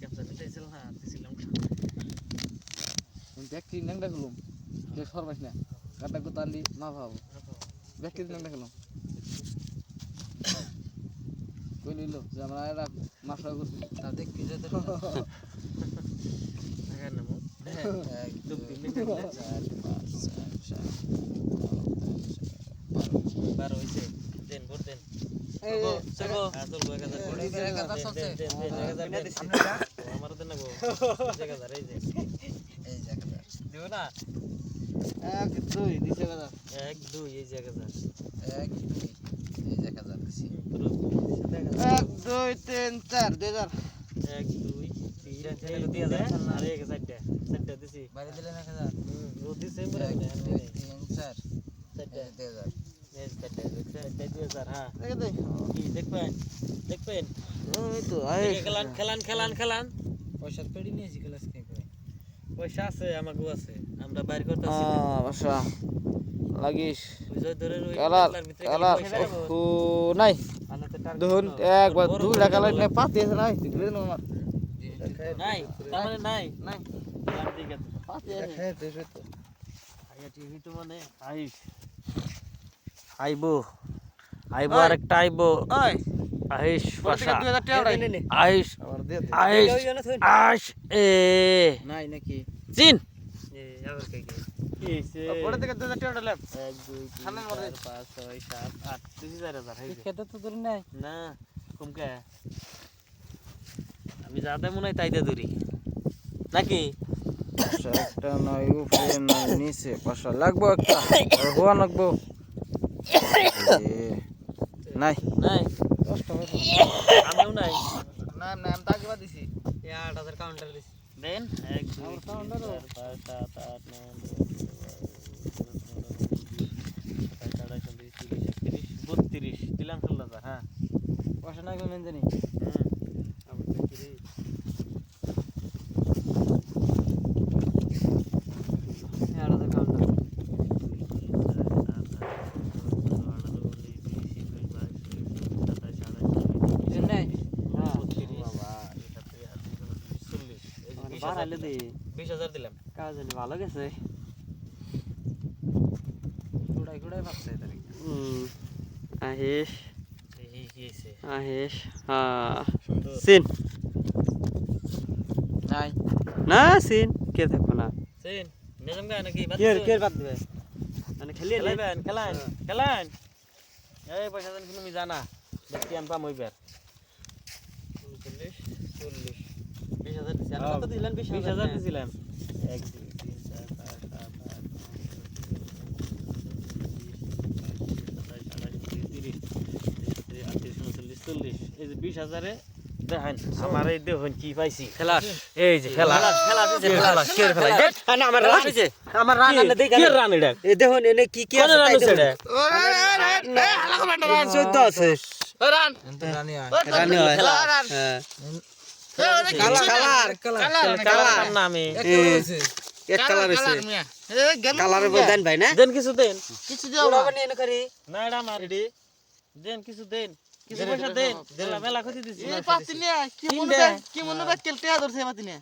capture নিতেছিল না দিছিলাম ব্যক্তি নাংটা খেলুম যে সরবাস না কাটা কো তালি মা ভাবো ব্যক্তি নাংটা খেলুম কই নিলো যে আমরা এরা মাফরা করছি তা দেখবি যে তো দেখার নামো একদম দিন 4 5 6 7 12 হইছে দেন ভোট দেন চলবো চলবো 1000 চলছে দেন 1000 আমার দেন না গো 1000 এই যে 1000 দিও না 1 2 দিছে কথা 1 2 এই যে 1000 1 2 এই যে 1000 দিছি 1 2 3 4 2000 1 2 3 2000 আর এক চারটা দিছি বাইরে দিলেন 1000 ও দিছে মরে 1 2 3 4 চারটা 2000 এই চারটা 2000 হ্যাঁ দেখে দে কি দেখবেন ওই তো খেলান পয়সা পেড়ি নিয়েছি ক্লাস কে করে পয়সা আছে আমাগো আছে আমরা বাইর করতেছি বাসা লাগিস বুঝাই ধরে ওই কালার ভিতরে কালার ও নাই দেখুন একবার দুই টাকা লাগে পাতি আছে নাই দেখলেন আমার নাই তার মানে নাই নাই ঠিক আছে পাতি আছে খেয়ে দেবে তো আইয়া টিভি তো মানে আইবো আরেকটা আইবো ওই আইস পাশা 2000 টাকা রাখি আইস আমার দে আইস এ নাই নাকি চিন এ আবার কে কিছে পরে থেকে 2000 টাকা লেব 1 2 3 4 5 6 7 8 3000 হইছে খেতে তো ধরে নাই না কমকে আমি যাতে মনে হয় তাইতে দূরি নাকি একটা নাই উপরে নাই নিচে পাশা লাগবো একটা হওয়া লাগবো নাই নাই 10 টাকা আমিও নাই না না আমি তাকে বাদ দিছি এ 8000 কাউন্টার দিছি দেন 1 2 3 4 5 7 8 9 32 দিলাম 16000 হ্যাঁ পয়সা নাই কোন জানি আমি তো কিরে বাড়াইলে দে 20000 দিলাম কাজ জানি ভালো গেছে কুড়াই পাচ্ছে তার আহিস এই গেছে আহিস হ্যাঁ সুন্দর সিন নাই না সিন কে থাকবো না সেন নিজাম গা নাকি বাদ কে বাদ দিবে মানে খেলিয়ে খেলান এই পয়সা দেন তুমি জানা দেখি আমি পাম হইবার 40 40 20000 দিছি আমি কত দিলেন 20000 দিছিলাম 1 2 3 4 5 7 8 এই যে 20000 এ দেখেন আমার এই দেখুন কি পাইছি খেলাস এই যে খেলা দিছে শের খেলা না আমার রান হইছে আমার রান আনে দেই কি রান এটা এই দেখুন এনে কি কি আছে রান হইছে এটা রান 14 আছে রান রানি রান হয় হ্যাঁ কালার নামে এক কালার আছে কালারের বই দেন ভাই না দেন কিছু দেন কিছু দিও না বাবা নিয়ে করি না এটা আমার রেডি দেন কিছু দেন কিছু পয়সা দেন মেলা ক্ষতি দিছি এই পাতি নিয়ে কি মনে রাখ কেলতে ধরছে পাতি নিয়ে